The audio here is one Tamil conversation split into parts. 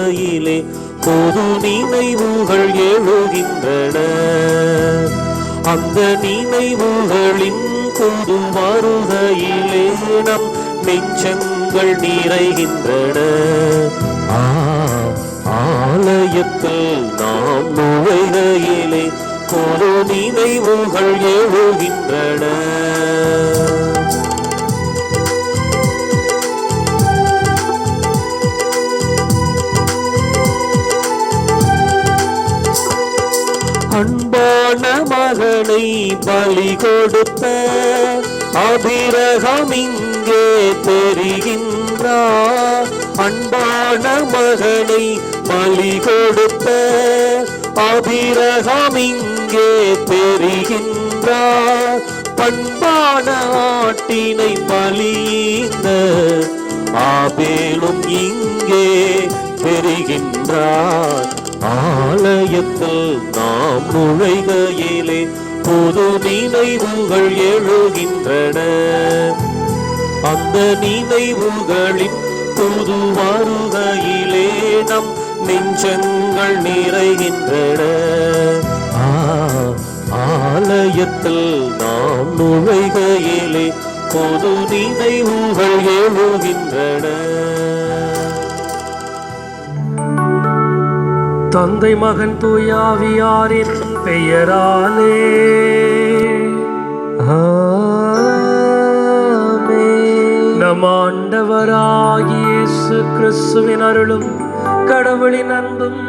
வருகையிலே பொது நினைவுகள் எழுகின்றன. அந்த நினைவுகளின் பொது வருகையிலே நம் நெஞ்சங்கள் நிறைகின்றன. ஆலயத்தில் நாம் நுழைகையிலே பொது நினைவுகள் எழுகின்றன. அன்பான மகனை பலி கொடுத்த ஆபிரகாம் இங்கே தெரிகின்றார். அன்பான மகனை பலி கொடுத்த ஆபிரகாம் இங்கே தெரிகின்றார். பண்பான ஆட்டினை பலியிந்த ஆபேலும் இங்கே தெரிகின்றார். ஆலயத்தில் நாம் நுழைகையிலே பொது நினைவுகள் எழுகின்றன. அந்த நினைவுகளின் பொது வருகையிலே நம் நெஞ்சங்கள் நிறைகின்றன. ஆலயத்தில் நாம் நுழைகையிலே பொது நினைவுகள் எழுகின்றன. தந்தை மகன் தூயாவியாரின் பெயராலே நம் ஆண்டவராகிய இயேசு கிறிஸ்துவின் அருளும் கடவுளின் அன்பும்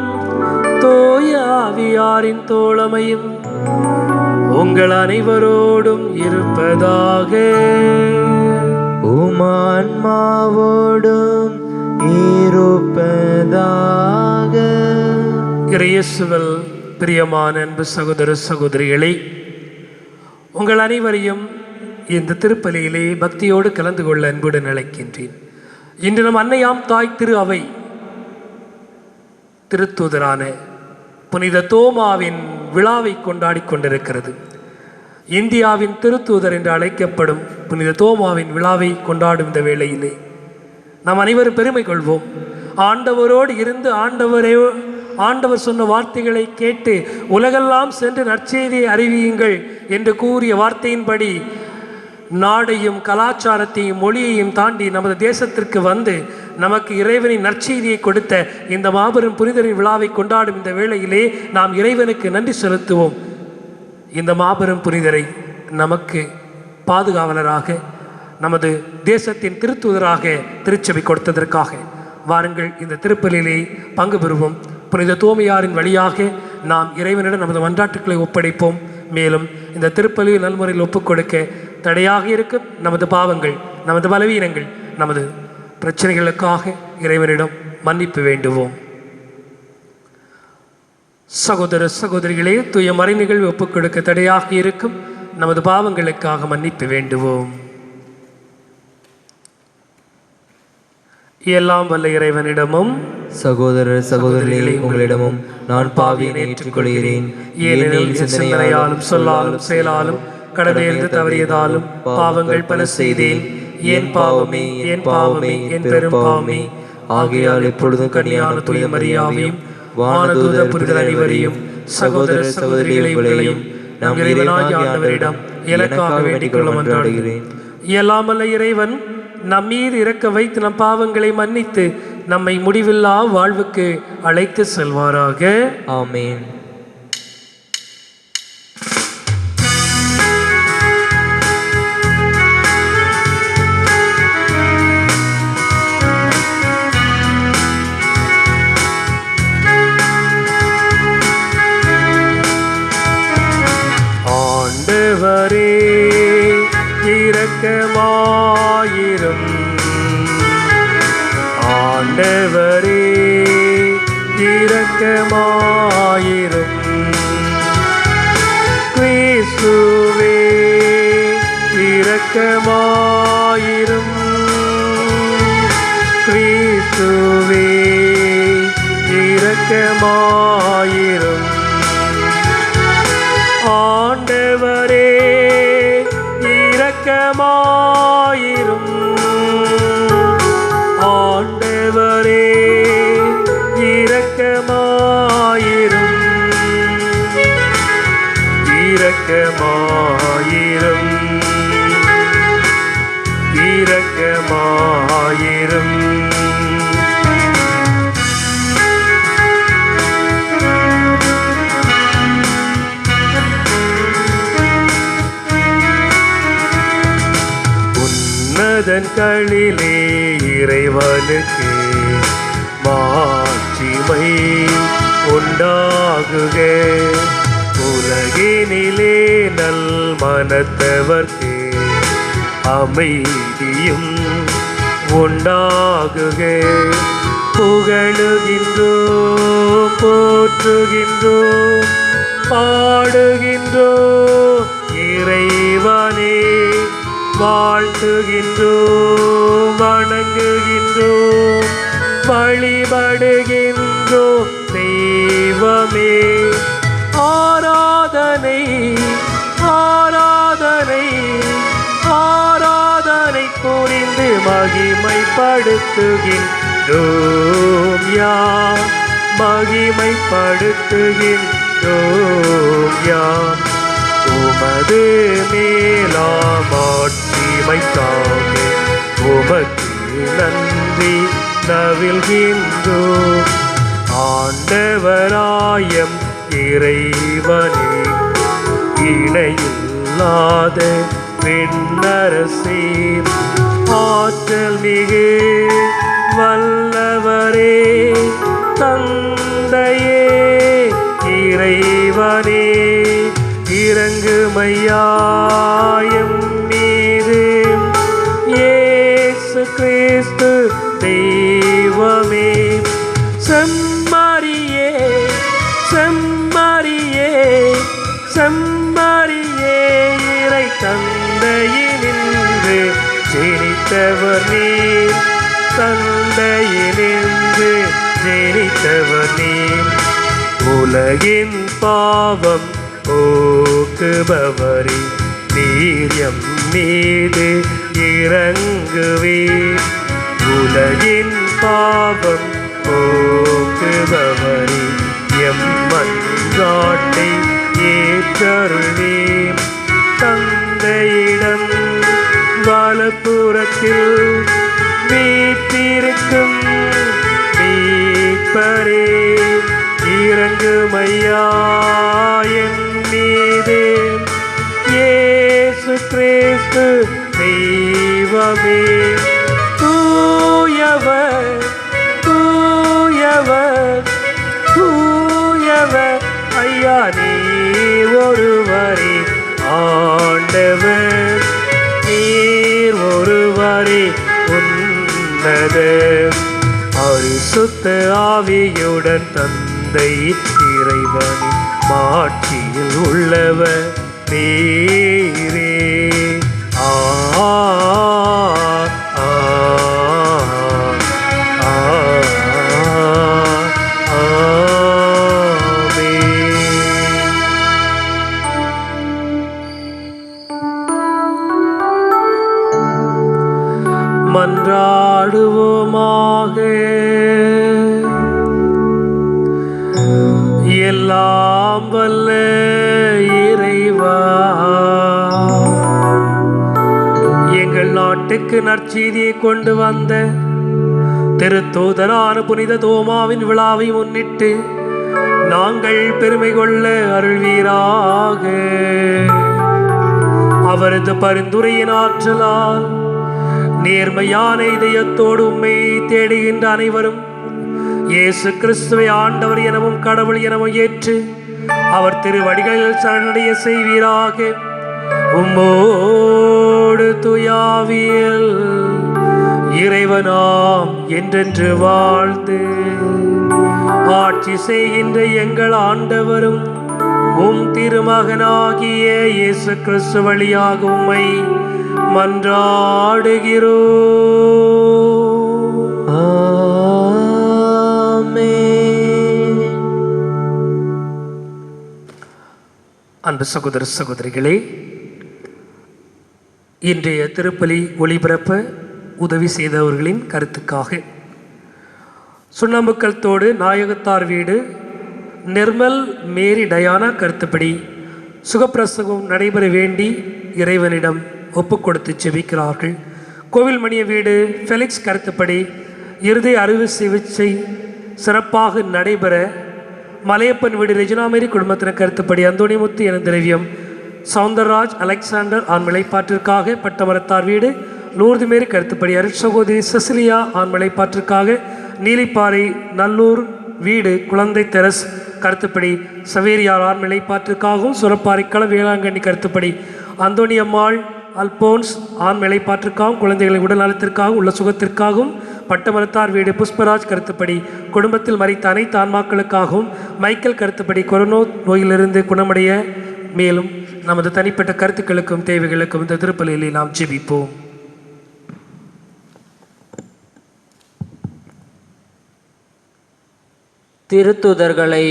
தூயாவியாரின் தோழமையும் உங்கள் அனைவரோடும் இருப்பதாக. உமான்மாவோடும் இருப்பதாக. இயேசுவில் பிரியமான அன்பு சகோதர சகோதரிகளே, உங்கள் அனைவரையும் இந்த திருப்பலியிலே பக்தியோடு கலந்து கொள்ள அன்புடன் அழைக்கின்றேன். இன்று நம் அன்னையாம் தாய் திரு அவை திருத்தூதரான புனித தோமாவின் விழாவை கொண்டாடி கொண்டிருக்கிறது. இந்தியாவின் திருத்தூதர் என்று அழைக்கப்படும் புனித தோமாவின் விழாவை கொண்டாடும் இந்த வேளையிலே நாம் அனைவரும் பெருமை கொள்வோம். ஆண்டவரோடு இருந்து ஆண்டவர் சொன்ன வார்த்தைகளை கேட்டு உலகெல்லாம் சென்று நற்செய்தியை அறிவியுங்கள் என்று கூறிய வார்த்தையின்படி நாடையும் கலாச்சாரத்தையும் மொழியையும் தாண்டி நமது தேசத்திற்கு வந்து நமக்கு இறைவனின் நற்செய்தியை கொடுத்த இந்த மாபெரும் புனிதரின் விழாவை கொண்டாடும் இந்த வேளையிலே நாம் இறைவனுக்கு நன்றி செலுத்துவோம். இந்த மாபெரும் புனிதரை நமக்கு பாதுகாவலராக, நமது தேசத்தின் திருத்தூதராக திருச்சபை கொடுத்ததற்காக வாருங்கள் இந்த திருப்பலியிலே பங்கு பெறுவோம். புனித தோமையாரின் வழியாக நாம் இறைவனிடம் நமது மன்றாட்டுக்களை ஒப்படைப்போம். மேலும் இந்த திருப்பலியை நல்முறையில் ஒப்புக் கொடுக்க தடையாக இருக்கும் நமது பாவங்கள், நமது பலவீனங்கள், நமது பிரச்சனைகளுக்காக இறைவனிடம் மன்னிப்பு வேண்டுவோம். சகோதர சகோதரிகளே, தூய மறை நிகழ்வு ஒப்புக் கொடுக்க தடையாக இருக்கும் நமது பாவங்களுக்காக மன்னிப்பு வேண்டுவோம். எல்லாம் வல்ல இறைவனிடமும் சகோதரர் சகோதரிகளே உங்களிடமும் நான் பாவியை ஏற்றுக்கொள்கிறேன். ஏனெனில் சிந்தனையாலும் சொல்லாலும் செயலாலும் கடமையிலிருந்து தவறியதாலும் பாவங்கள் பல செய்தேன். என் பாவமே என் பாவமே என் பெரும் பாவமே. ஆகையால் எப்பொழுதும் கன்னியான தூய மரியாவையும் வானதூத புனிதர் அனைவரையும் சகோதர சகோதரிகளையும் நம் இறைவனாகிய ஆண்டவரிடம் எனக்காக வேண்டிக் கொள்ள மன்றாடுகிறேன். எல்லாம் வல்ல இறைவன் நம் மீது இறக்க வைத்து நம் பாவங்களை மன்னித்து நம்மை முடிவில்லா வாழ்வுக்கு அழைத்து செல்வாராக. ஆமென். ஆண்டவரே இரக்கமாயிரும். ஆண்டவரே இரக்கமாயிரும். கிறிஸ்துவே இரக்கமாயிரும். கிறிஸ்துவே இரக்கமாயிரும். ஆண்டவரே இரக்கமாயிரும். ஆண்டவரே இரக்கமாயிரும் இரக்கமாயிரும். உன்னதங்களிலே இறைவனுக்கு மாட்சிமை உண்டாகுக. உலகினிலே நல் மனத்தவர்க்கு அமைதியும் உண்டாகுக. புகழுகின்றோம் போற்றுகின்றோம் பாடுகின்றோம் இறைவனே. வாழ்த்துகின்றோம் வணங்குகின்றோம் வழிபடுகின்றோம் தெய்வமே. ஆராதனை ஆராதனை ஆராதனை புரிந்து மகிமைப்படுத்துகின்றோம் யாம் மகிமைப்படுத்துகின்றோம் யாம். உமது மேலாம் ஆட்சிமைக்காக உமக்கு நன்றி நவில்கின்றோம். ஆண்டவராயம் இறைவனே இணையில்லாத விண்ணரசே. ஆற்றல் மிகு வல்லவரே தந்தையே இறைவனே இறங்குமையாயம் மீது. இயேசு கிறிஸ்து தெய்வமே. செம்மறியே செம்மறியே செம்மறியே இறை தந்தையினின்று ஜெனித்தவர் நீர். தந்தையினின்று ஜெனித்தவர் நீர். உலகின் பாவம் போக்குபவரே நீர் எம் மீது இறங்குவீர். உலகின் பாவம் போக்குபவரே எம் மன்றாட்டை ஏற்றருளீர். தந்தையிடம் வலப்புறத்தில் வீற்றிருக்கும் மீட்பரே இறங்குமையாயம் மீது. இயேசு கிறிஸ்து தெய்வமே. தூயவர் தூயவர் தூயவர் ஐயா நீர் ஒருவரே ஆண்டவர். நீர் ஒருவரே உன்னத பரிசுத்த ஆவியுடன் தந்தை இறைவனின் மாட்சியில் உள்ளவர் நீரே. ஆ ஆ மன்றாடுவோமாக. எல்லாம் வல்ல இறைவா, எங்கள் நாட்டுக்கு நற்செய்தியை கொண்டு வந்த திருத்தூதரான புனித தோமாவின் விழாவை முன்னிட்டு நாங்கள் பெருமை கொள்ள அருள்வீராக. அவரது பரிந்துரையின் ஆற்றலால் நேர்மையான இதயத்தோடு உம்மை தேடுகின்ற அனைவரும் இயேசு கிறிஸ்துவை ஆண்டவர் எனவும் கடவுள் எனவும் ஏற்று அவர் திருவடிகளில் சரணடைய செய்வீராக. உம்மோடு துயாவியல் இறைவனாம் என்றென்று வாழ்ந்து ஆட்சி செய்கின்ற எங்கள் ஆண்டவரும் உம் திருமகனாகிய இயேசு கிறிஸ்து வழியாக உம்மை மன்றாடுகிறோம். ஆமென். அன்பு சகோதர சகோதரிகளே, இன்றைய திருப்பலி ஒளிபரப்ப உதவி செய்தவர்களின் கருத்துக்காக சுண்ணாம்புக்கல் தோடு நாயகத்தார் வீடு நிர்மல் மேரி டயானா கருத்துப்படி சுகப்பிரசவம் நடைபெற வேண்டி இறைவனிடம் ஒப்பு கொடுத்து ஜெபிக்கிறார்கள். கோவில் மணிய வீடு ஃபெலிக்ஸ் கருத்துப்படி இருதய அறுவை சிகிச்சை சிறப்பாக நடைபெற, மலையப்பன் வீடு ரெஜினாமேரி குடும்பத்தினர் கருத்துப்படி அந்தோணிமுத்து என திரவியம் சவுந்தரராஜ் அலெக்சாண்டர் ஆண்மலைப்பாற்றிற்காக, பட்டமரத்தார் வீடு லூர்து மேரி கருத்துப்படி அருட்சகோதரி செசிலியா ஆண்மலைப்பாற்றிற்காக, நீலிப்பாறை நல்லூர் வீடு குழந்தை தெரஸ் கருத்துப்படி சவேரியார் ஆண்மலைப்பாற்றிற்காகவும், சுரப்பாறைக்களம் வேளாங்கண்ணி கருத்துப்படி அந்தோணியம்மாள் அல்போன்ஸ் ஆண்மலைப்பாற்றிற்காகவும், குழந்தைகளின் உடல் நலத்திற்காகவும் உள்ள சுகத்திற்காகவும், பட்டமரத்தார் வீடு புஷ்பராஜ் கருத்துப்படி குடும்பத்தில் மறித்த அனைத்து ஆன்மாக்களுக்காகவும், மைக்கேல் கருத்துப்படி கொரோனா நோயிலிருந்து குணமடைய, மேலும் நமது தனிப்பட்ட கருத்துக்களுக்கும் தேவைகளுக்கும் இந்த திருப்பலியிலே நாம் ஜெபிப்போம். திருத்துதர்களை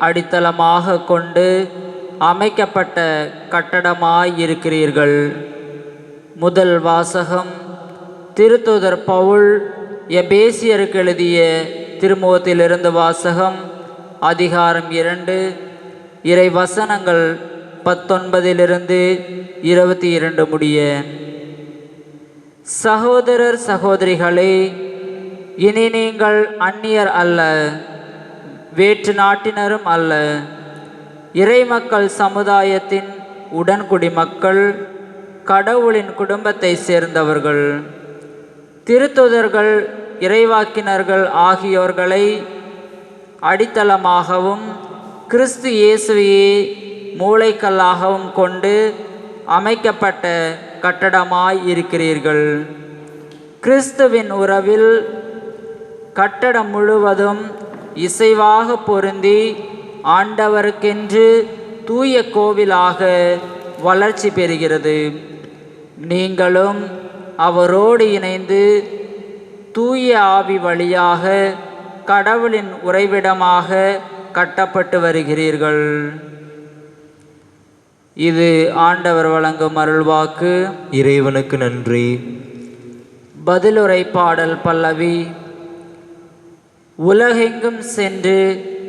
அடித்தளமாக கொண்டு அமைக்கப்பட்ட கட்டடமாயிருக்கிறீர்கள். முதல் வாசகம் திருத்துதர் பவுல் எபேசியருக்கு எழுதிய திருமுகத்திலிருந்து வாசகம். அதிகாரம் 2, இறை வசனங்கள் 19 22 முடிய. சகோதரர் சகோதரிகளே, இனி நீங்கள் அந்நியர் அல்ல, வேற்று நாட்டினரும் அல்ல, இறைமக்கள் சமுதாயத்தின் உடன்குடிமக்கள், கடவுளின் குடும்பத்தை சேர்ந்தவர்கள். திருத்துதர்கள் இறைவாக்கினர்கள் ஆகியோர்களை அடித்தளமாகவும் கிறிஸ்து இயேசுவையே மூளைக்கல்லாகவும் கொண்டு அமைக்கப்பட்ட கட்டடமாய் இருக்கிறீர்கள். கிறிஸ்துவின் உறவில் கட்டடம் முழுவதும் இசைவாக பொருந்தி ஆண்டவருக்கென்று தூய கோவிலாக வளர்ச்சி பெறுகிறது. நீங்களும் அவரோடு இணைந்து தூய ஆவி வழியாக கடவுளின் உறைவிடமாக கட்டப்பட்டு வருகிறீர்கள். இது ஆண்டவர் வழங்கும் அருள்வாக்கு. இறைவனுக்கு நன்றி. பதிலுரை பாடல் பல்லவி. உலகெங்கும் சென்று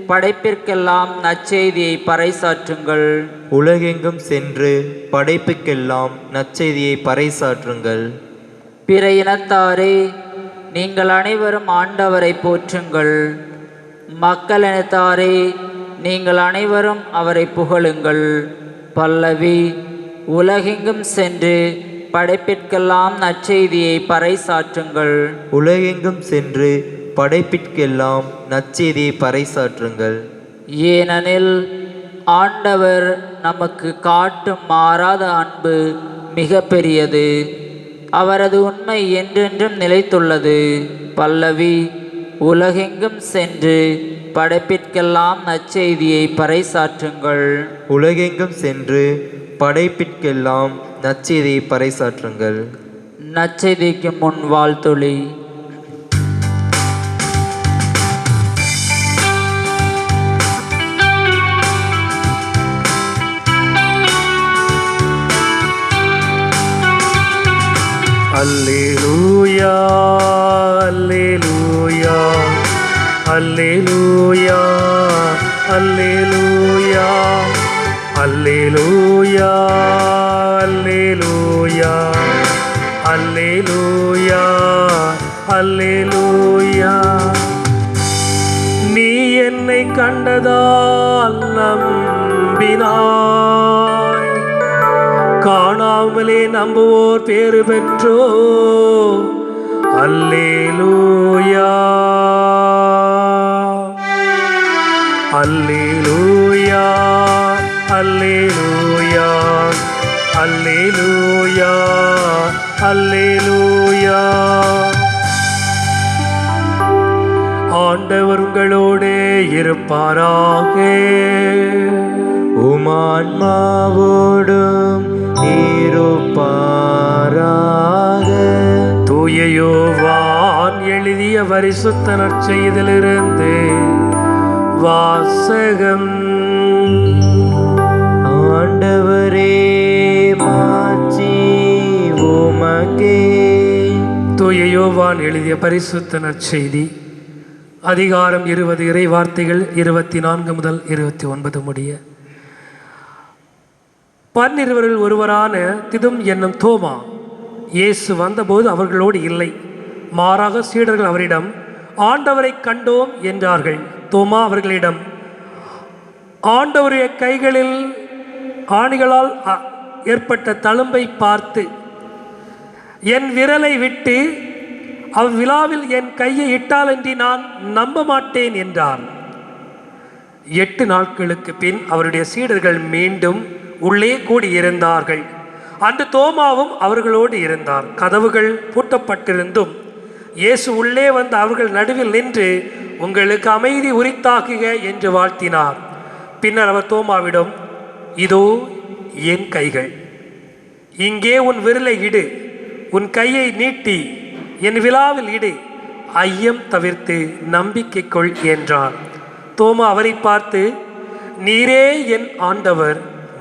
படைப்பிற்கெல்லாம் நற்செய்தியை பறைசாற்றுங்கள். உலகெங்கும் சென்று படைப்புக்கெல்லாம் நற்செய்தியை பறைசாற்றுங்கள். பிற இனத்தாரே, நீங்கள் அனைவரும் ஆண்டவரை போற்றுங்கள். மக்கள் இனத்தாரே, நீங்கள் அனைவரும் அவரை புகழுங்கள். பல்லவி. உலகெங்கும் சென்று படைப்பிற்கெல்லாம் நற்செய்தியை பறைசாற்றுங்கள். உலகெங்கும் சென்று படைப்பிற்கெல்லாம் நற்செய்தியை பறைசாற்றுங்கள். ஏனெனில் ஆண்டவர் நமக்கு காட்டும் மாறாத அன்பு மிக பெரியது. அவரது உண்மை என்றென்றும் நிலைத்துள்ளது. பல்லவி. உலகெங்கும் சென்று படைப்பிற்கெல்லாம் நற்செய்தியை பறைசாற்றுங்கள். உலகெங்கும் சென்று படைப்பிற்கெல்லாம் நற்செய்தியை பறைசாற்றுங்கள். நற்செய்திக்கு முன் வாழ்த்துளி. அல்லேலூயா அல்லேலூயா அல்லேலூயா அல்லேலூயா அல்லேலூயா அல்லேலூயா அல்லேலூயா அல்லேலூயா. நீ என்னை கண்டதால் நம்பினாய், காணாமலே நம்புவோர் பேறு பெற்றோ. அல்லேலூயா அல்லேலூயா அல்லேலூயா அல்லேலூயா அல்லேலூயா. ஆண்டவர் உங்களோடு இருப்பாராக. உமான்மாவோடும் இருப்பாராக. தூய யோவான் எழுதிய பரிசுத்த நற்செய்தியிலிருந்து வாசகம். ஆண்டவரே, மாட்சி உமக்கே. தூய யோவான் எழுதிய பரிசுத்த நற்செய்தி அதிகாரம் 20 இறை வார்த்தைகள் 24 முதல் 29 முடிய. 12 ஒருவரான திதும் என்னும் தோமா இயேசு வந்தபோது அவர்களோடு இல்லை. மாறாக சீடர்கள் அவரிடம், ஆண்டவரை கண்டோம் என்றார்கள். தோமா அவர்களிடம், ஆண்டவருடைய கைகளில் ஆணிகளால் ஏற்பட்ட தழும்பை பார்த்து என் விரலை விட்டு அவ்விழாவில் என் கையை இட்டாலன்றி நான் நம்ப மாட்டேன் என்றார். 8 நாட்களுக்கு பின் அவருடைய சீடர்கள் மீண்டும் உள்ளே கூடியிருந்தார்கள். அன்று தோமாவும் அவர்களோடு இருந்தார். கதவுகள் பூட்டப்பட்டிருந்தும் இயேசு உள்ளே வந்து அவர்கள் நடுவில் நின்று, உங்களுக்கு அமைதி உரித்தாக்குக என்று வாழ்த்தினார். பின்னர் அவர் தோமாவிடம், இதோ என் கைகள், இங்கே உன் விரலை இடு, உன் கையை நீட்டி என் விழாவில் இடு, ஐயம் தவிர்த்து நம்பிக்கை கொள் என்றார். தோமா அவரை பார்த்து, நீரே என் ஆண்டவர்,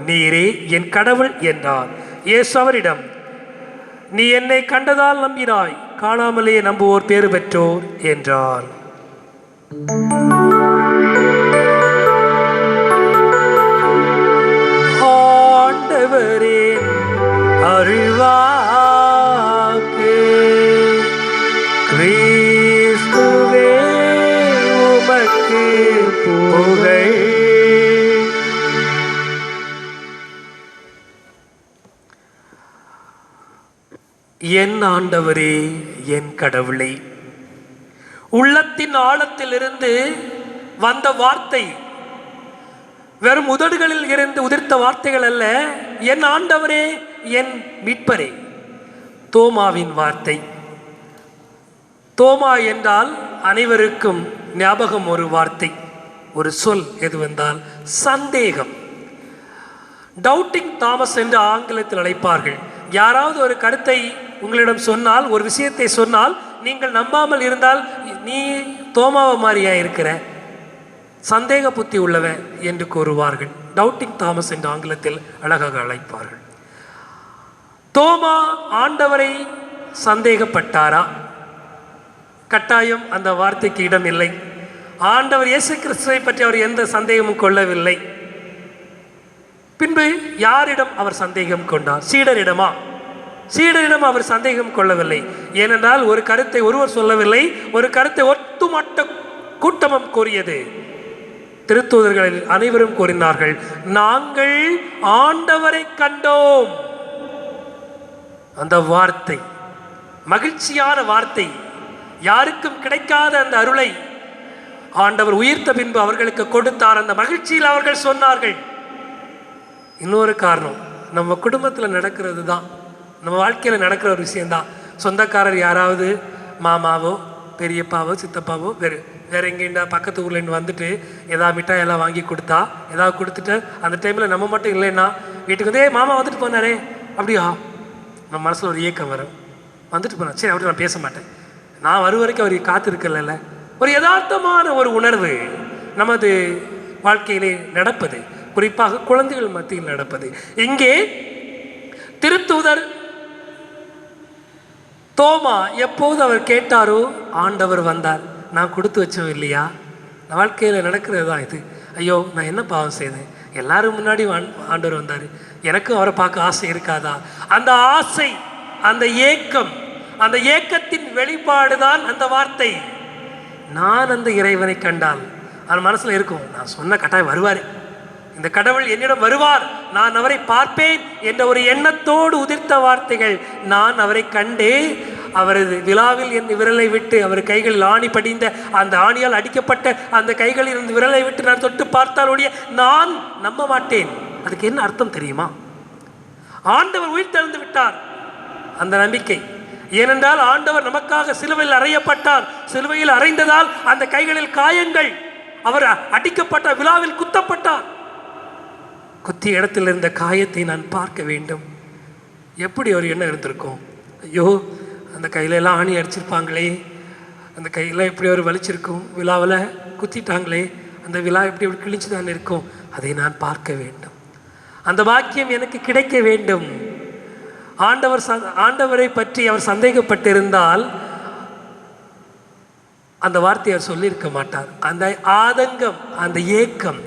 நீரே என் கடவுள் என்றார். இயேசு அவரிடம், நீ என்னை கண்டதால் நம்பினாய், காணாமலே நம்புவோர் பேறு பெற்றோர் என்றார். ஆண்டவரே அருள்வாக்கு, கிறிஸ்துவே உமக்கு புகழ். என் ஆண்டவரே என் கடவுளே, உள்ளத்தின் ஆழத்திலிருந்து வந்த வார்த்தை வெறும் உதடுகளில் இருந்து உதிர்த்த வார்த்தைகள் அல்ல. என் ஆண்டவரே என் மீட்பரே, தோமாவின் வார்த்தை. தோமா என்றால் அனைவருக்கும் ஞாபகம் ஒரு வார்த்தை, ஒரு சொல் எதுவென்றால் சந்தேகம். டவுட்டிங் தாமஸ் என்று ஆங்கிலத்தில் அழைப்பார்கள். யாராவது ஒரு கருத்தை உங்களிடம் சொன்னால், ஒரு விஷயத்தை சொன்னால், நீங்கள் நம்பாமல் இருந்தால் நீ தோமாவை மாதிரியா இருக்கிற, சந்தேக புத்தி உள்ளவன் என்று கூறுவார்கள். டவுட்டிங் தாமஸ் என்று ஆங்கிலத்தில் அழகாக அழைப்பார்கள். தோமா ஆண்டவரை சந்தேகப்பட்டாரா? கட்டாயம் அந்த வார்த்தைக்கு இடம் இல்லை. ஆண்டவர் இயேசு கிறிஸ்துவை பற்றி அவர் எந்த சந்தேகமும் கொள்ளவில்லை. பின்பு யாரிடம் அவர் சந்தேகம் கொண்டார்? சீடரிடமா? சீடரிடம் அவர் சந்தேகம் கொள்ளவில்லை. ஏனென்றால் ஒரு கருத்தை ஒருவர் சொல்லவில்லை, ஒரு கருத்தை ஒட்டுமொத்த கூட்டமும் கூறியது. திருத்தூதர்களில் அனைவரும் கூறினார்கள், நாங்கள் ஆண்டவரை கண்டோம். அந்த வார்த்தை மகிழ்ச்சியான வார்த்தை, யாருக்கும் கிடைக்காத அந்த அருளை ஆண்டவர் உயிர்த்த பின்பு அவர்களுக்கு கொடுத்தார். அந்த மகிழ்ச்சியில் அவர்கள் சொன்னார்கள். இன்னொரு காரணம், நம்ம குடும்பத்தில் நடக்கிறது தான், நம்ம வாழ்க்கையில் நடக்கிற ஒரு விஷயந்தான். சொந்தக்காரர் யாராவது மாமாவோ பெரியப்பாவோ சித்தப்பாவோ வேறு எங்கேண்டா பக்கத்து ஊர்லேருந்து வந்துட்டு ஏதாவது மிட்டாயெல்லாம் வாங்கி கொடுத்தா, ஏதாவது கொடுத்துட்டு அந்த டைமில் நம்ம மட்டும் இல்லைன்னா வீட்டுக்கு வந்து மாமா வந்துட்டு போனாரே, அப்படியா, நம்ம மனசில் ஒரு ஏக்கம் வரும். வந்துட்டு போனா சரி, அவர்கிட்ட நான் பேச மாட்டேன், நான் வரும் வரைக்கும் அவர் காத்திருக்கல. ஒரு யதார்த்தமான ஒரு உணர்வு நமது வாழ்க்கையிலே நடப்பது, குறிப்பாக குழந்தைகள் மத்தியில் நடப்பது. இங்கே திருத்தூதர் தோமா எப்போது அவர் கேட்டாரோ ஆண்டவர் வந்தார். நான் கொடுத்து வச்சோம் இல்லையா? வாழ்க்கையில் நடக்கிறது தான் இது. ஐயோ நான் என்ன பாவம் செய்தேன், எல்லாரும் முன்னாடி ஆண்டவர் வந்தார், எனக்கும் அவரை பார்க்க ஆசை இருக்காதா? அந்த ஆசை, அந்த ஏக்கம், அந்த ஏக்கத்தின் வெளிப்பாடு தான் அந்த வார்த்தை. நான் அந்த இறைவனை கண்டால் அது மனசில் இருக்கும், நான் சொன்ன கட்டாயம் வருவார், இந்த கடவுள் என்னிடம் வருவார், நான் அவரை பார்ப்பேன் என்ற ஒரு எண்ணத்தோடு உதிர்த்த வார்த்தைகள். நான் அவரை கண்டே, அவரது விழாவில் என் விரலை விட்டு, அவர் கைகளில் ஆணி படிந்த அந்த ஆணியால் அடிக்கப்பட்ட அந்த கைகளில் இருந்து விரலை விட்டு நான் தொட்டு பார்த்தாலுடைய நான் நம்ப மாட்டேன். அதுக்கு என்ன அர்த்தம் தெரியுமா? ஆண்டவர் உயிர் தெழுந்து விட்டார், அந்த நம்பிக்கை. ஏனென்றால் ஆண்டவர் நமக்காக சிலுவையில் அறையப்பட்டார். சிலுவையில் அறைந்ததால் அந்த கைகளில் காயங்கள், அவர் அடிக்கப்பட்ட விழாவில் குத்தப்பட்டார். குத்திய இடத்தில் இருந்த காயத்தை நான் பார்க்க வேண்டும். எப்படி ஒரு எண்ணம் இருந்திருக்கும்? ஐயோ அந்த கையிலெல்லாம் ஆணி அடிச்சிருப்பாங்களே, அந்த கையில் எப்படி ஒரு வலிச்சிருக்கும், விழாவில் குத்திட்டாங்களே, அந்த விழா எப்படி கிழிச்சு தான் இருக்கும், அதை நான் பார்க்க வேண்டும், அந்த பாக்கியம் எனக்கு கிடைக்க வேண்டும். ஆண்டவரை பற்றி அவர் சந்தேகப்பட்டிருந்தால் அந்த வார்த்தையை அவர் சொல்லியிருக்க மாட்டார். அந்த ஆதங்கம், அந்த ஏக்கம்,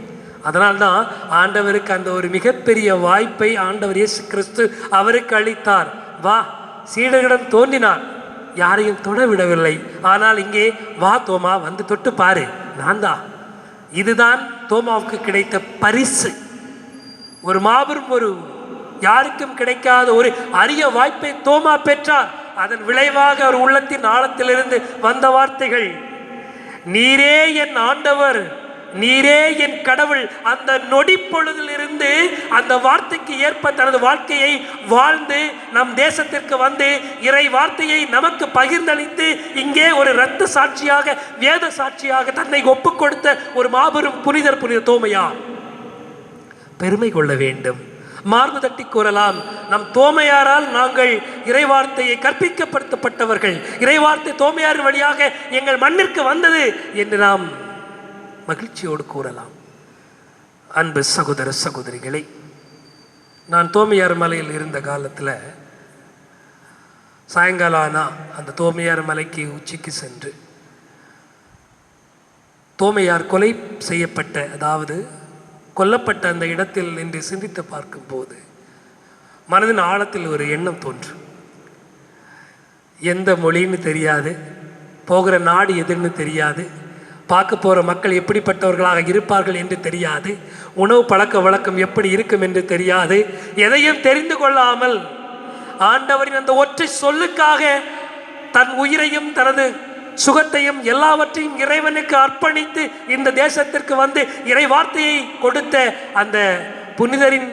அதனால்தான் ஆண்டவருக்கு அந்த ஒரு மிகப்பெரிய வாய்ப்பை ஆண்டவர் இயேசு கிறிஸ்து அவருக்கு அளித்தார். வா, சீடர்களிடம் தோன்றினார், யாரையும் தொட விடவில்லை. ஆனால் இங்கே வா தோமா, வந்து தொட்டு பாரு, நான் தான். இதுதான் தோமாவுக்கு கிடைத்த பரிசு. ஒரு மாபெரும், ஒரு யாருக்கும் கிடைக்காத ஒரு அரிய வாய்ப்பை தோமா பெற்றார். அதன் விளைவாக அவர் உள்ளத்தின் ஆழத்திலிருந்து வந்த வார்த்தைகள், நீரே என் ஆண்டவர், நீரே என் கடவுள். அந்த நொடி பொழுதிலிருந்து அந்த வார்த்தைக்கு ஏற்ப தனது வாழ்க்கையை வாழ்ந்து நம் தேசத்திற்கு வந்து இறை வார்த்தையை நமக்கு பகிர்ந்தளித்து இங்கே ஒரு இரத்த சாட்சியாக, வேத சாட்சியாக தன்னை ஒப்புக் கொடுத்த ஒரு மாபெரும் புனித தோமையார். பெருமை கொள்ள வேண்டும், மார்பு தட்டி கூறலாம், நம் தோமையாரால் நாங்கள் இறைவார்த்தையை கற்பிக்கப்படுத்தப்பட்டவர்கள், இறைவார்த்தை தோமையார் வழியாக எங்கள் மண்ணிற்கு வந்தது என்று நாம் மகிழ்ச்சியோடு கூறலாம். அன்பு சகோதர சகோதரிகளை, நான் தோமையார் மலையில் இருந்த காலத்தில் சாயங்காலம் ஆனால் அந்த தோமையார் மலைக்கு உச்சிக்கு சென்று தோமையார் கொலை செய்யப்பட்ட, அதாவது கொல்லப்பட்ட அந்த இடத்தில் நின்று சிந்தித்து பார்க்கும்போது மனதின் ஆழத்தில் ஒரு எண்ணம் தோன்றும். எந்த மொழின்னு தெரியாது, போகிற நாடு எதுன்னு தெரியாது, பார்க்க போகிற மக்கள் எப்படிப்பட்டவர்களாக இருப்பார்கள் என்று தெரியாது, உணவு பழக்க வழக்கம் எப்படி இருக்கும் என்று தெரியாது, எதையும் தெரிந்து கொள்ளாமல் ஆண்டவரின் அந்த ஒற்றை சொல்லுக்காக தன் உயிரையும் தனது சுகத்தையும் எல்லாவற்றையும் இறைவனுக்கு அர்ப்பணித்து இந்த தேசத்திற்கு வந்து இறை வார்த்தையை கொடுத்த அந்த புனிதரின்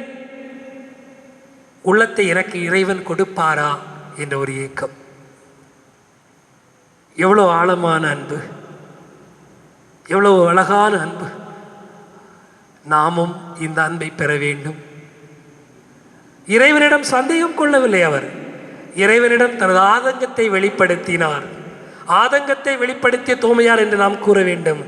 உள்ளத்தை எனக்கு இறைவன் கொடுப்பாரா என்ற ஒரு ஏக்கம். எவ்வளோ ஆழமான அன்பு, எவ்வளவு அழகான அன்பு. நாமும் இந்த அன்பை பெற வேண்டும். இறைவனிடம் சந்தேகம் கொள்ளவில்லை, அவர் இறைவனிடம் தனது ஆதங்கத்தை வெளிப்படுத்தினார். ஆதங்கத்தை வெளிப்படுத்திய தோமையார் என்று நாம் கூற வேண்டும்,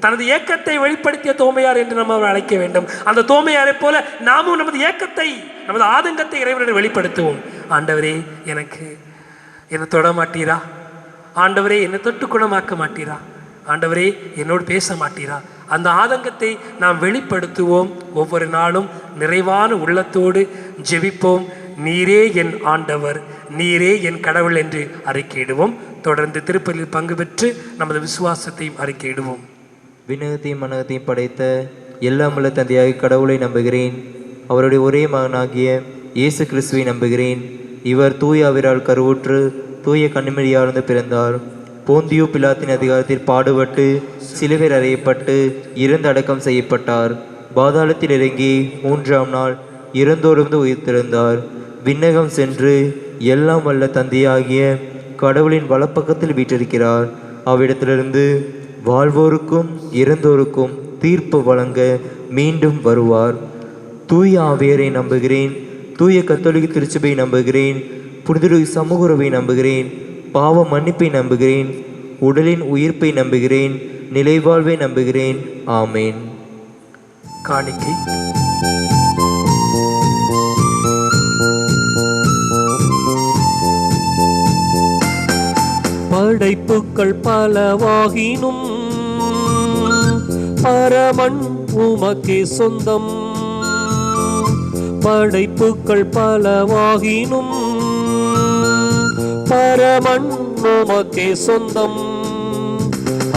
தனது ஏக்கத்தை வெளிப்படுத்திய தோமையார் என்று நாம் அவர் அழைக்க வேண்டும். அந்த தோமையாரை போல நாமும் நமது ஏக்கத்தை, நமது ஆதங்கத்தை இறைவனிடம் வெளிப்படுத்துவோம். ஆண்டவரே, என்னை தொட மாட்டீரா? ஆண்டவரே, என்னை தொட்டு குணமாக்க மாட்டீரா? ஆண்டவரே, என்னோடு பேச மாட்டீரா? அந்த ஆதங்கத்தை நாம் வெளிப்படுத்துவோம். ஒவ்வொரு நாளும் நிறைவான உள்ளத்தோடு ஜெபிப்போம். நீரே என் ஆண்டவர், நீரே என் கடவுள் என்று அறிக்கையிடுவோம். தொடர்ந்து திருப்பலியில் பங்கு பெற்று நமது விசுவாசத்தையும் அறிக்கையிடுவோம். விண்ணகத்தையும் மனகத்தையும் படைத்த எல்லாம் உள்ள தந்தையாகிய கடவுளை நம்புகிறேன். அவருடைய ஒரே மகனாகிய இயேசு கிறிஸ்துவை நம்புகிறேன். இவர் தூய ஆவியால் கருவுற்று தூய கன்னிமரியாலிருந்து பிறந்தார். போந்தியு பிலாத்தின் அதிகாரத்தில் பாடுபட்டு சிலுவையில் அறையப்பட்டு இறந்து அடக்கம் செய்யப்பட்டார். பாதாளத்தில் இறங்கி 3ஆம் நாள் இறந்தோரிருந்து உயிர்த்தெழுந்தார். விண்ணகம் சென்று எல்லாம் வல்ல தந்தையாகிய கடவுளின் வலப்பக்கத்தில் வீற்றிருக்கிறார். அவ்விடத்திலிருந்து வாழ்வோருக்கும் இறந்தோருக்கும் தீர்ப்பு வழங்க மீண்டும் வருவார். தூய ஆவியரை நம்புகிறேன். தூய கத்தோலிக்க திருச்சபை நம்புகிறேன். புனித சமூக உறவை நம்புகிறேன். பாவ மன்னிப்பை நம்புகிறேன். உடலின் உயிர்ப்பை நம்புகிறேன். நிலைவாழ்வை நம்புகிறேன். ஆமேன். காணிக்கை. படைப்புக்கள் பலவாகினும் பரமன் உமக்கே சொந்தம். படைப்புக்கள் பலவாகினும் பரமன் உமக்கே சொந்தம்.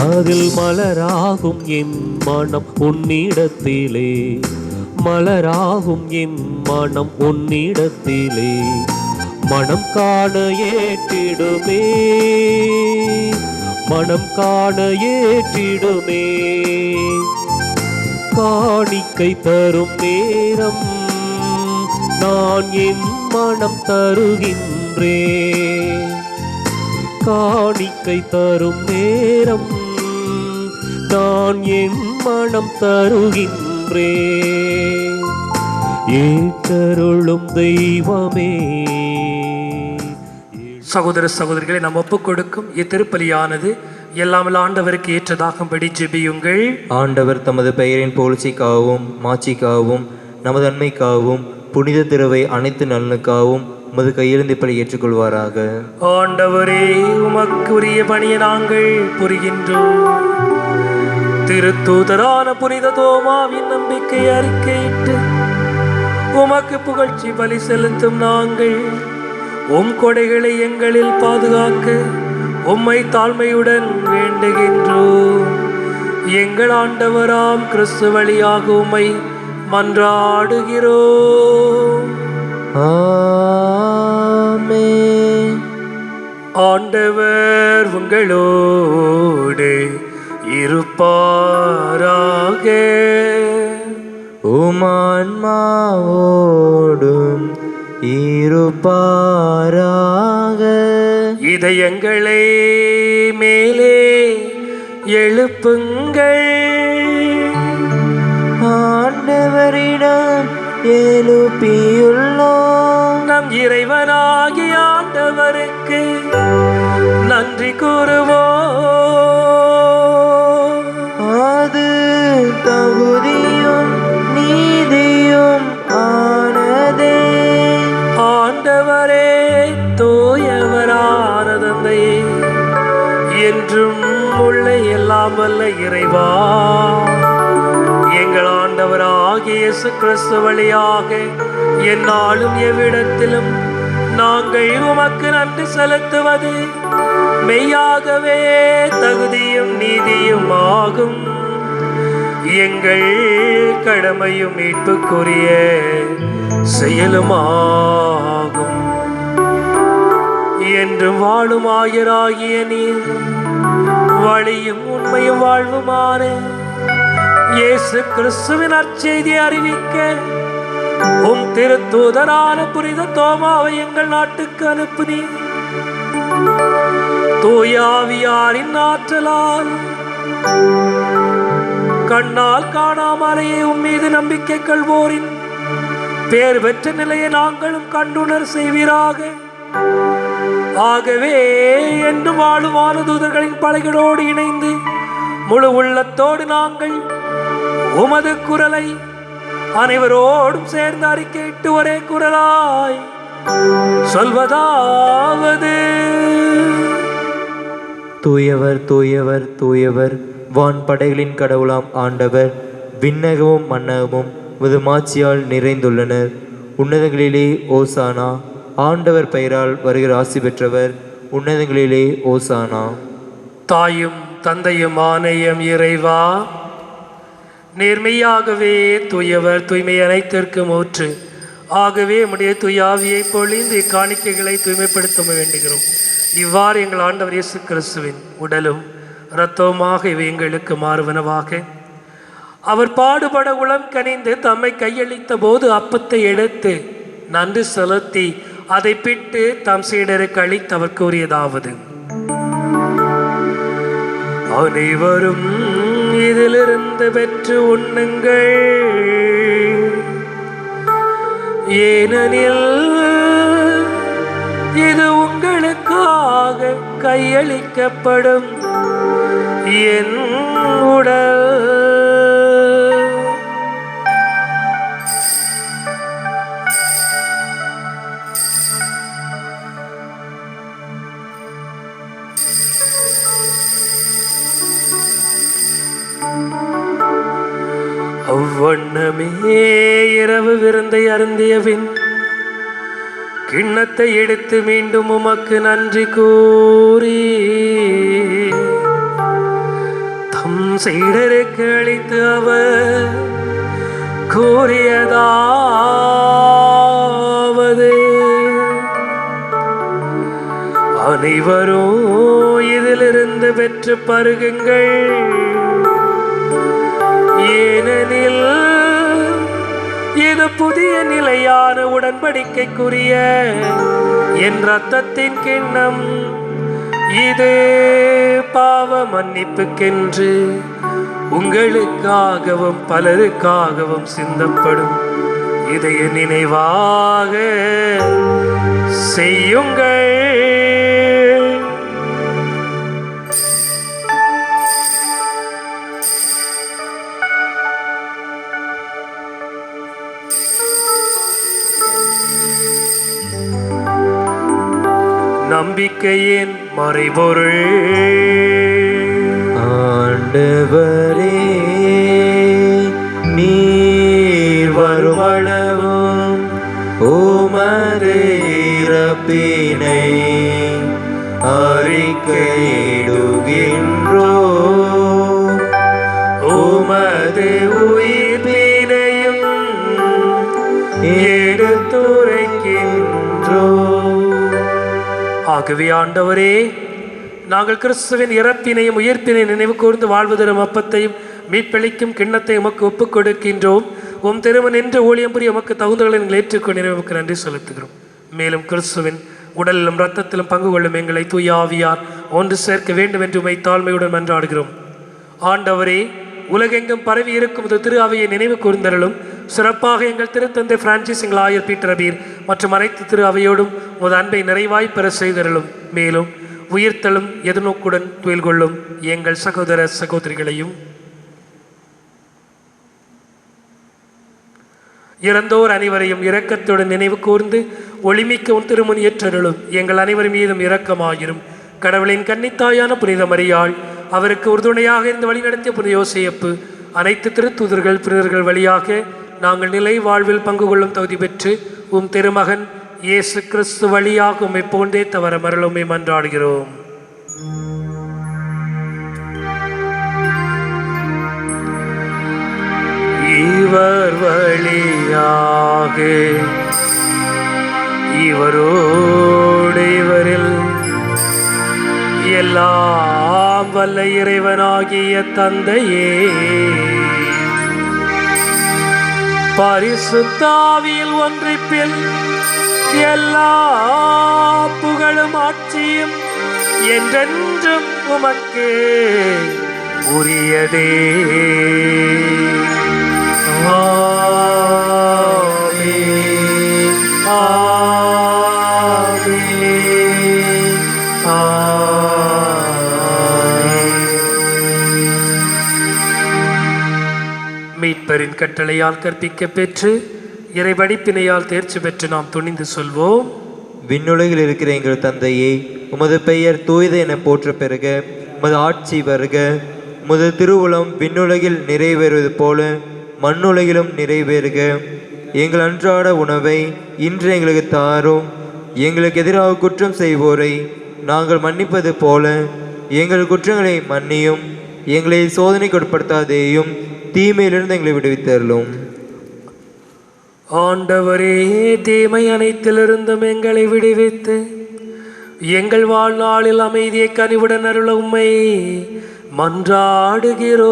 அதில் மலராகும் என் மனம் உன்னிடத்திலே, மலராகும் என் மனம் உன்னிடத்திலே. மனம் காண ஏற்றிடுமே, மனம் காண ஏற்றிடுமே. காணிக்கை தரும் நேரம் நான் என் மனம் தருகின்றேன். காணிக்கை தரும் நேரம் நான் என் மனம் தருகின்றேன். ஏற்றருளும் தெய்வமே. சகோதர சகோதரிகளை நாம் ஒப்புக் கொடுக்கும் இத்திருப்பலியானது எல்லாமல் ஆண்டவருக்கு ஏற்றதாகும்படி ஜெபியுங்கள். ஆண்டவர் தமது பெயரின் புகழ்ச்சிக்காகவும் மாட்சிக்காகவும் நமது நன்மைக்காகவும் புனித திருவை அனைத்து நலனுக்காகவும் உமது கையிலிருந்து இப்படி ஏற்றுக்கொள்வாராக. ஆண்டவரே, உமக்குரிய பணியை நாங்கள் புரிகின்றோம். திருத்தூதரான புனித தோமாவின் நம்பிக்கை அறிக்கையிட்டு உமக்கு புகழ்ச்சி பலி செலுத்தும் நாங்கள் உம் கொடைகளை எங்களில் பாதுகாக்க உம்மை தாழ்மையுடன் வேண்டுகின்றோம். எங்கள் ஆண்டவராம் கிறிஸ்து வழியாக உம்மை மன்றாடுகிறோம். ஆமென். ஆண்டவர் உங்களோடு இருப்பாராக. உமான்மாவோடும் இருப்பாராக. இதயங்களை மேலே எழுப்புங்கள். ஆண்டவரிடம் எழுப்பியுள்ளோம். நம் இறைவனாகிய ஆண்டவருக்கு நன்றி கூறுவோம். அது தகுதியும் நீதியும் ஆனதே. ஆண்டவரே தூயவரான தந்தையே, என்றும் உள்ள எல்லாம் வல்ல இறைவா, எங்கள் ஆண்டவராகிய இயேசு கிறிஸ்து வழியாக எந்நாளும் எவ்விடத்திலும் நாங்கள் உமக்கு நன்றி செலுத்துவது மெய்யாகவே தகுதியும் நீதியும் ஆகும். எங்கள் கடமையும் மீட்புக்குரிய செயலுமாகும். என்றும் வாழும் ஆயராகிய நீர் வழியும் உண்மையும் வாழ்வுமான இயேசு கிறிஸ்துவின் நற்செய்தியை அறிவிக்க உம் திருத்தூதரான புனித தோமாவை எங்கள் நாட்டுக்கு அனுப்பினீர். தூய ஆவியாரின் ஆற்றலால் கண்ணால் காணாமலேயே உம்மீது நம்பிக்கை கொள்வோரின் பேர் பெற்ற நிலையை நாங்களும் கண்டுணர் செய்வீராக. ஆகவே என்று வாழுமான தூதர்களின் படைகளோடு இணைந்து முழு உள்ளத்தோடு நாங்கள் உமது குரலை அனைவரோடும் சேர்ந்து அறிக்கையிட்டு ஒரே குரலாய் சொல்வதாவது: தூயவர் தூயவர் தூயவர், வான் படைகளின் கடவுளாம் ஆண்டவர். விண்ணகமும் மன்னகமும் உமது மாட்சியால் நிறைந்துள்ளனர். உன்னதங்களிலே ஓசானா. ஆண்டவர் பெயரால் வருகிற ஆசி பெற்றவர் உன்னதங்களிலே ஓசானா. தாயும் தந்தையும் ஆணையம் இறைவா, நேர்மையாகவே தூயவர், தூய்மை அனைத்திற்கும் ஊற்று. ஆகவே உம்முடைய தூயாவியை பொழிந்து இக்காணிக்கைகளை தூய்மைப்படுத்த வேண்டுகிறோம். இவ்வாறு எங்கள் ஆண்டவர் இயேசு கிறிஸ்துவின் உடலும் இரத்தவுமாக இவை எங்களுக்கு மாறுவனவாக. அவர் பாடுபட உளம் கனிந்து தம்மை கையளித்த போது அப்பத்தை எடுத்து நன்றி செலுத்தி அதை பிட்டு தம் சீடருக்கு அளித்து அவர் கூறியதாவது: அனைவரும் இதிலிருந்து பெற்று உண்ணுங்கள், ஏனெனில் இது உங்களுக்காக கையளிக்கப்படும் என் உடல். அவ்வண்ணமே இரவு விருந்தை அருந்திய பின் கிண்ணத்தை எடுத்து மீண்டும் உமக்கு நன்றி கூறி தம் சீடருக்கு அளித்து அவர் கூறியதாவது: அனைவரும் இதிலிருந்து பெற்று பருகுங்கள், ஏனெனில் இது புதிய நிலையான உடன்படிக்கைக்குரிய என் இரத்தத்தின் கிண்ணம். இது பாவ மன்னிப்புக்கென்று உங்களுக்காகவும் பலருக்காகவும் சிந்தப்படும். இதை நினைவாக செய்யுங்கள். நம்பிக்கையின் மறைபொருள். ஆண்டவரே அறிக்கையிடுகின்றோ உமது உயிர்ப்பினையும் எடுத்துரைக்கின்றோ. ஆகவே ஆண்டவரே, நாங்கள் கிறிஸ்துவின் இறப்பினையும் உயிர்ப்பினை நினைவு கூர்ந்து வாழ்வதரும் அப்பத்தையும் மீட்பளிக்கும் கிண்ணத்தை உமக்கு ஒப்புக் கொடுக்கின்றோம். உம் திருமன் என்று ஊழியம் புரிய உமக்கு தகுந்தவர்களை நீங்கள் ஏற்றுக்கொண்டு நினைவுக்கு நன்றி செலுத்துகிறோம். மேலும் கிறிஸ்துவின் உடலிலும் இரத்தத்திலும் பங்கு கொள்ளும் எங்களை தூய ஆவியார் ஒன்று சேர்க்க வேண்டும் என்று உம்மை தாழ்மையுடன் மன்றாடுகிறோம். ஆண்டவரே, உலகெங்கும் பரவி இருக்கும் இது திரு அவையை நினைவு கூர்ந்தருளும். சிறப்பாக எங்கள் திருத்தந்தை பிரான்சிஸ், எங்கள் ஆயர் பீட்டர் அபீர் மற்றும் அனைத்து திரு அவையோடும் உமது அன்பை நிறைவாய் பெற செய்தருளும். மேலும் உயிர்த்தலும் எதிர்நோக்குடன் துயில் கொள்ளும் எங்கள் சகோதர சகோதரிகளையும் இறந்தோர் அனைவரையும் இரக்கத்துடன் நினைவு கூர்ந்து ஒளிமிக்க உன் திருமுன் ஏற்றருளும். எங்கள் அனைவர் மீதும் இரக்கமாயிரும். கடவுளின் கன்னித்தாயான புனித மரியாள், அவருக்கு உறுதுணையாக இருந்து வழிநடத்திய புனித யோசேப்பு, அனைத்து திருத்தூதர்கள் புனிதர்கள் வழியாக நாங்கள் நிலை வாழ்வில் பங்கு கொள்ளும் தகுதி பெற்று உம் திருமகன் இயேசு கிறிஸ்து வழியாக உம்மை போன்றே தவற மரளுமை மன்றாடுகிறோம். இவர் வழியாக இவரோடு இவரில் எல்லாம் வல்ல இறைவனாகிய தந்தையே, பரிசுத்தாவியில் ஒன்றிப்பில் எல்லா புகழும் ஆட்சியும் என்றென்றும் உமக்கு உரியதே. ஆமென், ஆமென், ஆமென். மீட்பரின் கட்டளையால் கற்பிக்க பெற்று இறைவடிப்பினையால் தேர்ச்சி பெற்று நாம் துணிந்து சொல்வோம். விண்ணுலகில் இருக்கிற எங்கள் தந்தையே, உமது பெயர் தூயது என போற்ற பெறுக. உமது ஆட்சி வருக. உமது திருவுளம் விண்ணுலகில் நிறைவேறுவது போல மண்ணுலகிலும் நிறைவேறுக. எங்கள் அன்றாட உணவை இன்று எங்களுக்கு தாரும். எங்களுக்கு எதிராக குற்றம் செய்வோரை நாங்கள் மன்னிப்பது போல எங்கள் குற்றங்களை மன்னியும். எங்களை சோதனைக்கு உட்படுத்தாதேயும், தீமையிலிருந்து எங்களை விடுவித்தருளும். ஆண்டவரே, தீமை அனைத்திலிருந்தும் எங்களை விடுவித்து எங்கள் வாழ்நாளில் அமைதியை கனிவுடன் அருள உம்மை மன்றாடுகிறோம்.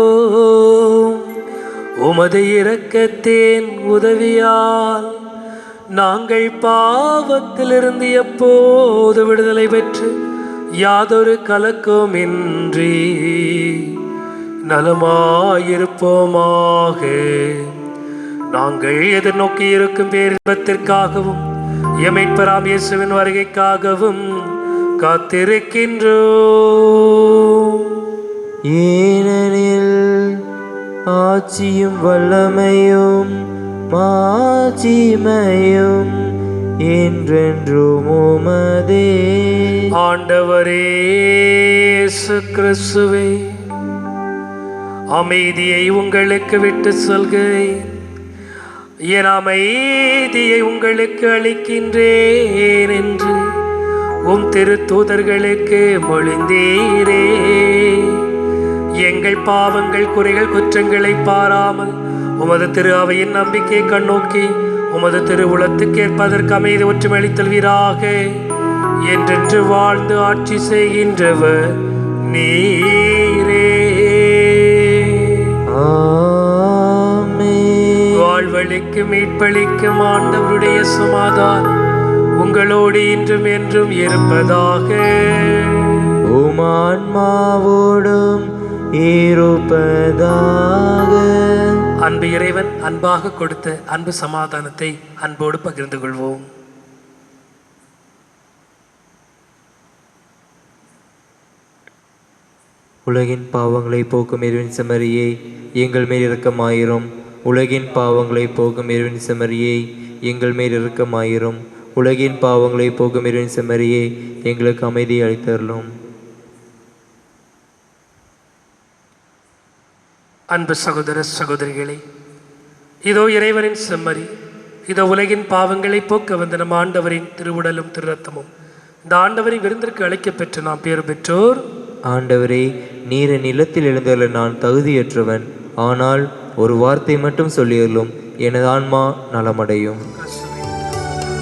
உமது இரக்கத்தின் உதவியால் நாங்கள் பாவத்திலிருந்து எப்போது விடுதலை பெற்று யாதொரு கலக்கமின்றி நலமாயிருப்போமாக. நாங்கள் எதிர்நோக்கி இருக்கும் பேரின்பத்திற்காகவும் எமைப்பராம் இயேசுவின் வருகைக்காகவும் காத்திருக்கின்றோம். ஏனெனில் ஆட்சியும் வல்லமையும் மாட்சிமையும் என்றென்றும் உமதே. ஆண்டவரே இயேசு கிறிஸ்துவே, அமைதியை உங்களுக்கு விட்டு சொல்கிறேன், என் அமைதியை உங்களுக்கு அளிக்கின்றேன் என்று உம் திருத்தூதர்களுக்கு மொழிந்தீரே. எங்கள் பாவங்கள் குறைகள் குற்றங்களை பாராமல் உமது திரு அவையின் நம்பிக்கை கண்ணோக்கி உமது திருவுளத்துக்கு அதற்கு அமைதி ஒற்றுமையளித்தல்வீராக. என்றென்று வாழ்ந்து ஆட்சி செய்கின்றவர் நீரே. வாழ்வழிக்கு மீட்பளிக்கும் ஆண்டவருடைய சமாதானம் உங்களோடு இன்றும் என்றும் இருப்பதாக. உமான்மாவோடும் இருப்பதாக. அன்பு இறைவன் அன்பாக கொடுத்த அன்பு சமாதானத்தை அன்போடு பகிர்ந்து கொள்வோம். உலகின் பாவங்களை போக்கும் இறைவன் செம்மறியே, எங்கள் மேல் இரக்கமாயிரும். உலகின் பாவங்களை போக்கும் இறைவன் செம்மறியே, எங்கள் மேல் இரக்கமாயிரும். உலகின் பாவங்களை போக்கும் இறைவன் செம்மறியே, எங்களுக்கு அமைதியை அளித்தருளும். அன்பு சகோதர சகோதரிகளே, இதோ இறைவனின் செம்மறி, இதோ உலகின் பாவங்களை போக்க வந்த நம் ஆண்டவரின் திருவுடலும் திரு ரத்தமும் இந்த ஆண்டவரின் விருந்திற்கு அழைக்கப் பெற்று நாம் பேறு பெற்றோர். ஆண்டவரே, நீர் என் இல்லத்தில் எழுந்தருள நான் தகுதியற்றவன். ஆனால் ஒரு வார்த்தை மட்டும் சொல்லியருளும், எனது ஆன்மா நலமடையும்.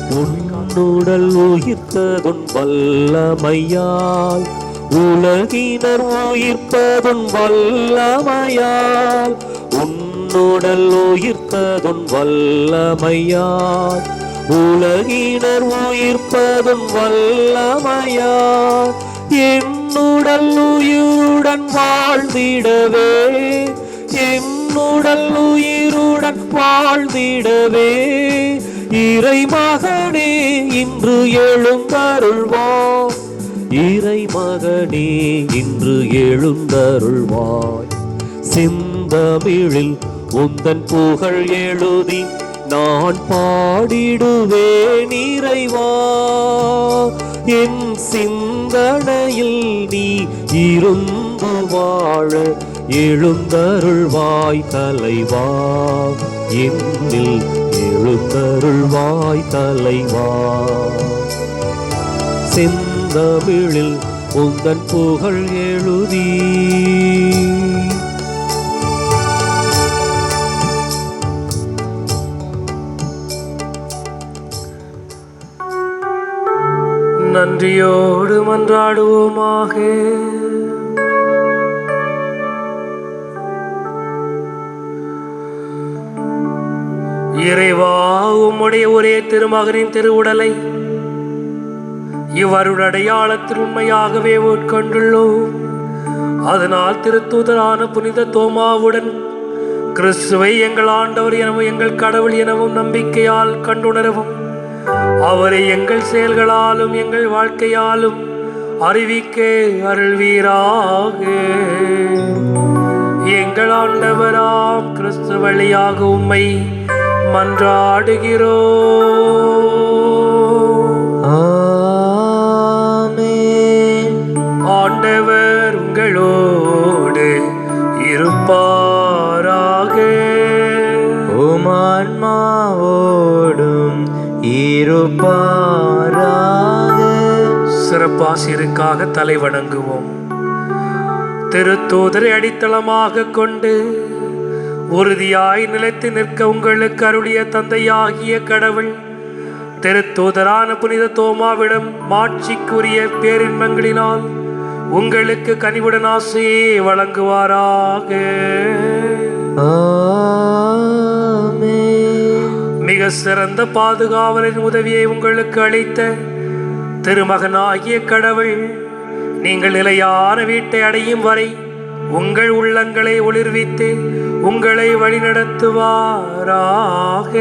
உன்னுடல் உயிர்த்ததுன் வல்லமையால் உலகினர் உயிர்ப்பதுன் வல்லமையால் உன்னுடல் உயிர்த்ததுன் வல்லமையால் உலகினர் உயிர்ப்பதுன் வல்லமையால் என்னுடல் உயிருடன் வாழ்ந்திடவே என்னுடல் உயிருடன் வாழ்ந்திடவே இறைமகனே இன்று எழுந்தருள்வாய் இறைமகனே இன்று எழுந்தருள்வாய். செந்தமிழில் உந்தன் புகழ் எழுதி நான் பாடிடுவேன் இறைவா. என் சிந்தனையில் நீ இருந்து வாழ எழுந்தருள்வாய் தலைவா. என்னில் எழுந்தருள்வாய் தலைவா. செந்தமிழில் உந்தன் புகழ் எழுதி நன்றியோடு மன்றாடுவோமாக. இறைவா, உம்முடைய ஒரே திருமகனின் திருவுடலை இவ்வருட அடையாளத்தில் உண்மையாகவே உட்கொண்டுள்ளோம். அதனால் திருத்தூதரான புனித தோமாவுடன் கிறிஸ்துவை எங்கள் ஆண்டவர் எனவும் எங்கள் கடவுள் எனவும் நம்பிக்கையால் கண்டுணரவும், அவரை எங்கள் செயல்களாலும் எங்கள் வாழ்க்கையாலும் அறிவிக்க அருள்வீராக. எங்கள் ஆண்டவராம் கிறிஸ்து வழியாக உம்மை மன்றாடுகிறோம். ஆமென். ஆண்டவர் உங்களோடு இருப்பாராக. உம் ஆன்மாவோடும் இருப்பாராக. சிறப்பாசிரியருக்காக தலை வணங்குவோம். திருத்தூதரை அடித்தளமாக கொண்டு உறுதியாய் நிலைத்து நிற்க உங்களுக்கு அருளிய தந்தையாகிய கடவுள் திருத்தூதரான புனித தோமாவிடம் மாட்சிக்குரிய பேரின்பங்களினால் உங்களுக்கு கனிவுடன் ஆசையை வழங்குவாராக. மிக சிறந்த பாதுகாவலின் உதவியை உங்களுக்கு அளித்த திருமகனாகிய கடவுள் நீங்கள் நிலையான வீட்டை அடையும் வரை உங்கள் உள்ளங்களை ஒளிர்வித்து உங்களை வழிநடத்துவாராக.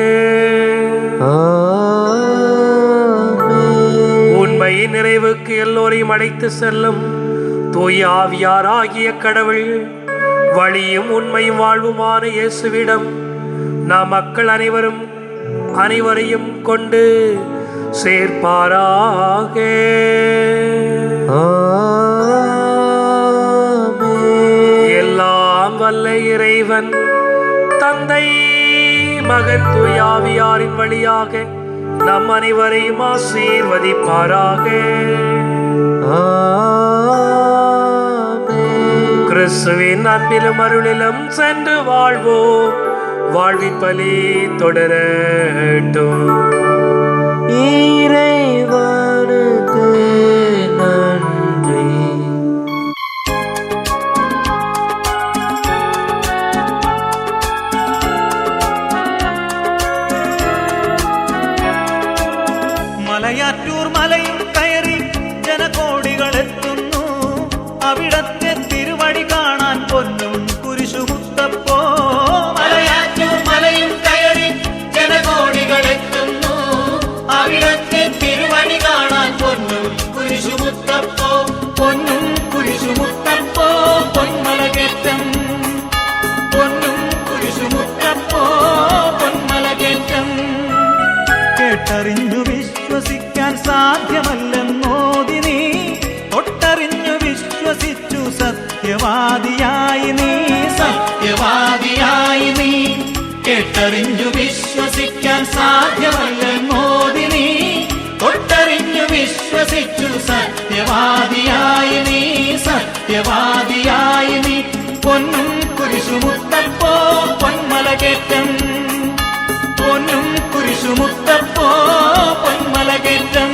உண்மையின் நிறைவுக்கு எல்லோரையும் அழைத்து செல்லும் தூய ஆவியாராகிய கடவுள் வழியும் உண்மையும் வாழ்வுமான இயேசுவிடம் நாம் மக்கள் அனைவரையும் கொண்டு சேர்ப்பாராக. எல்லாம் வல்ல இறைவன் தந்தை மகன் தூய ஆவியாரின் வழியாக நம் அனைவரையும் ஆசீர்வதிப்பாராக. கிறிஸ்துவின் அன்பிலும் அருளிலும் சென்று வாழ்வோம். வாழ்வின் பலி தொடரட்டும். இறைவனுக்கு நன்றி. മലയാറ്റൂർ മലയും കയറി ജനകോടികളെത്തുന്നു. അവിടത്തെ തിരുവടി കാണാൻ പൊന്നും കുരിശുമുത്തപ്പോ. മലയാറ്റൂർ മലയും കയറി ജനകോടികളെത്തുന്നു. അവിടത്തെ തിരുവടി കാണാൻ പൊന്നും കുരിശുമുത്തപ്പോ. പൊന്നും കുരിശുമുത്തപ്പോ പൊന്മലകേറ്റം. പൊന്നും കുരിശുമുത്തപ്പോ പൊന്മലകേറ്റം. കേട്ടറിഞ്ഞു വിശ്വസിക്കാൻ സാധ്യമല്ലെന്നോതി നീ. തൊട്ടറിഞ്ഞു വിശ്വസിച്ചു സത്യവാദിയായി നീ. സത്യവാദിയായി നീ. കേട്ടറിഞ്ഞു വിശ്വസിക്കാൻ സാധ്യമല്ലെന്നോതി നീ. തൊട്ടറിഞ്ഞു വിശ്വ വിശ്വസിച്ചു സത്യവാദിയായി നീ, സത്യവാദിയായി നീ. പൊന്നും കുരിശുമുത്തപ്പോ പൊന്മലകേറ്റം, പൊന്നും കുരിശുമുത്തപ്പോ പൊന്മലകേറ്റം.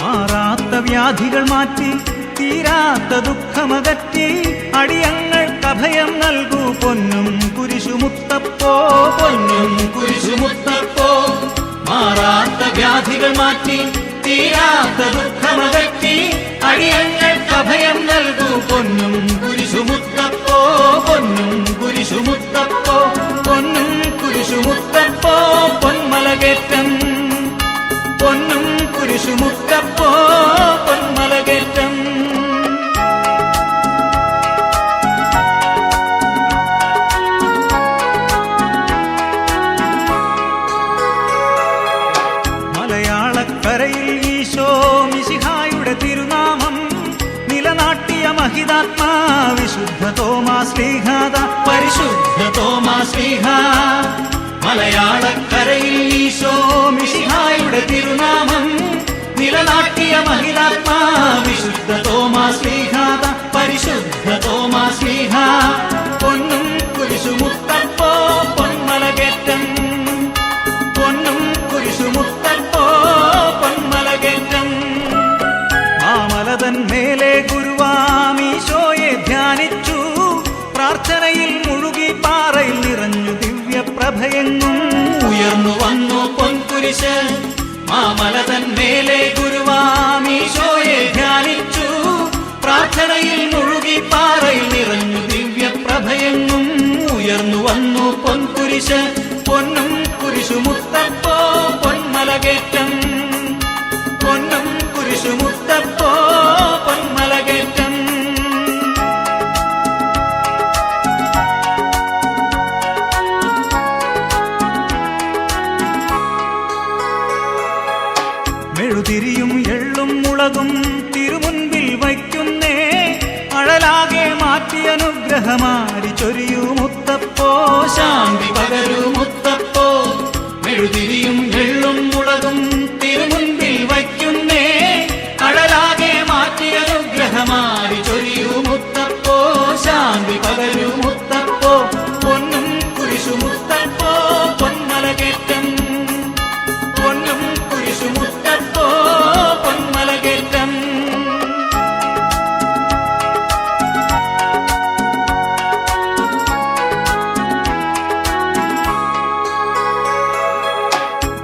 മാറാത്ത വ്യാധികൾ മാറ്റി, തീരാത്ത ദുഃഖമകറ്റി, അടിയങ്ങൾക്ക് അഭയം നൽകൂ പൊന്നും കുരിശുമുത്തപ്പോ, പൊന്നും കുരിശുമുത്തപ്പോ. മാറാത്ത വ്യാധികൾ മാറ്റി, തീരാത്ത ദുഃഖമകറ്റി, അടിയങ്ങൾക്ക് അഭയം നൽകൂ പൊന്നും കുരിശുമുത്തപ്പോ, പൊന്നും കുരിശുമുത്തപ്പോ. പൊന്നും കുരിശുമുത്തപ്പോ പൊന്മലകേറ്റം, പൊന്നും കുരിശുമുത്തപ്പോ പൊന്മലകേറ്റം. മലയാളക്കരയിൽ ഈശോ മിശിഹായുടെ തിരുനാമം നിലനാട്ടിയ മഹിതാത്മാ വിശുദ്ധ തോമാശ്ലീഹാദ, പരിശുദ്ധ തോമാശ്ലീഹ. മലയാളക്കരയിൽ ഈശോ മിശിഹായുടെ തിരുനാമം നിലനാട്ടിയ മഹിതാത്മാ വിശുദ്ധ തോമാശ്ലീഹാദ, പരിശുദ്ധ തോമാശ്ലീഹ. പൊന്നും കുരിശുമുത്തപ്പോ പൊന്മലകേറ്റം, പൊന്നും കുരിശുമുത്തപ്പോ പൊന്മലകേറ്റം. മാമലതൻ മേലെ ഗുരുവാമീശോയെ ധ്യാനിച്ചു, പ്രാർത്ഥനയിൽ മുഴുകി പാറയിൽ നിറഞ്ഞു ദിവ്യപ്രഭയെങ്ങും ഉയർന്നു വന്നു പൊൻകുരിശ്. മാമലതൻ മേലെ ഗുരുവാമീശോയെ ധ്യാനിച്ചു, പ്രാർത്ഥനയിൽ മുഴുകി പാറയിൽ നിറഞ്ഞു ദിവ്യപ്രഭയെങ്ങും ഉയർന്നു വന്നു പൊൻകുരിശ്. പൊന്നും കുരിശുമുത്തപ്പോ പൊന്മലകേറ്റം, പൊന്നും കുരിശുമുത്തപ്പോ പൊന്മലകേറ്റം. മെഴുതിരിയും എള്ളും മുളകും തിരുമുൻപിൽ വയ്ക്കുന്നേ, അഴലാകെ മാറ്റി അനുഗ്രഹമാരി ചൊരിയൂ മുത്തപ്പോ, ശാന്തി പകരൂ മുത്തപ്പോ. മെഴുതിരിയും എള്ളും മുളകും തിരുമുൻപിൽ വയ്ക്കുന്നേ, അഴലാകെ മാറ്റി അനുഗ്രഹമാരി ചൊരിയൂ മുത്തപ്പോ, ശാന്തി പകരൂ മുത്തപ്പോ. പൊന്നും കുരിശുമുത്തപ്പോ പൊന്മലകേറ്റം, പൊന്നും കുരിശുമുത്തപ്പോ പൊന്മലകേറ്റം.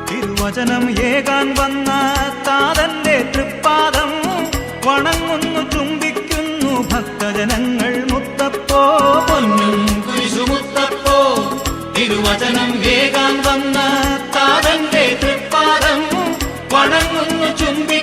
തിരുവചനം ഏകാൻ വന്ന താതന്റെ തൃപ്പാദം വണങ്ങുന്നു ചുംബിക്കുന്നു ഭക്തജനങ്ങൾ മുത്തപ്പോ, പൊന്നും കുരിശുമുത്തപ്പോ. തിരുവചനം ഏകാൻ വന്ന താതന്റെ തൃപ്പാദം വണങ്ങുന്നു ചുംബി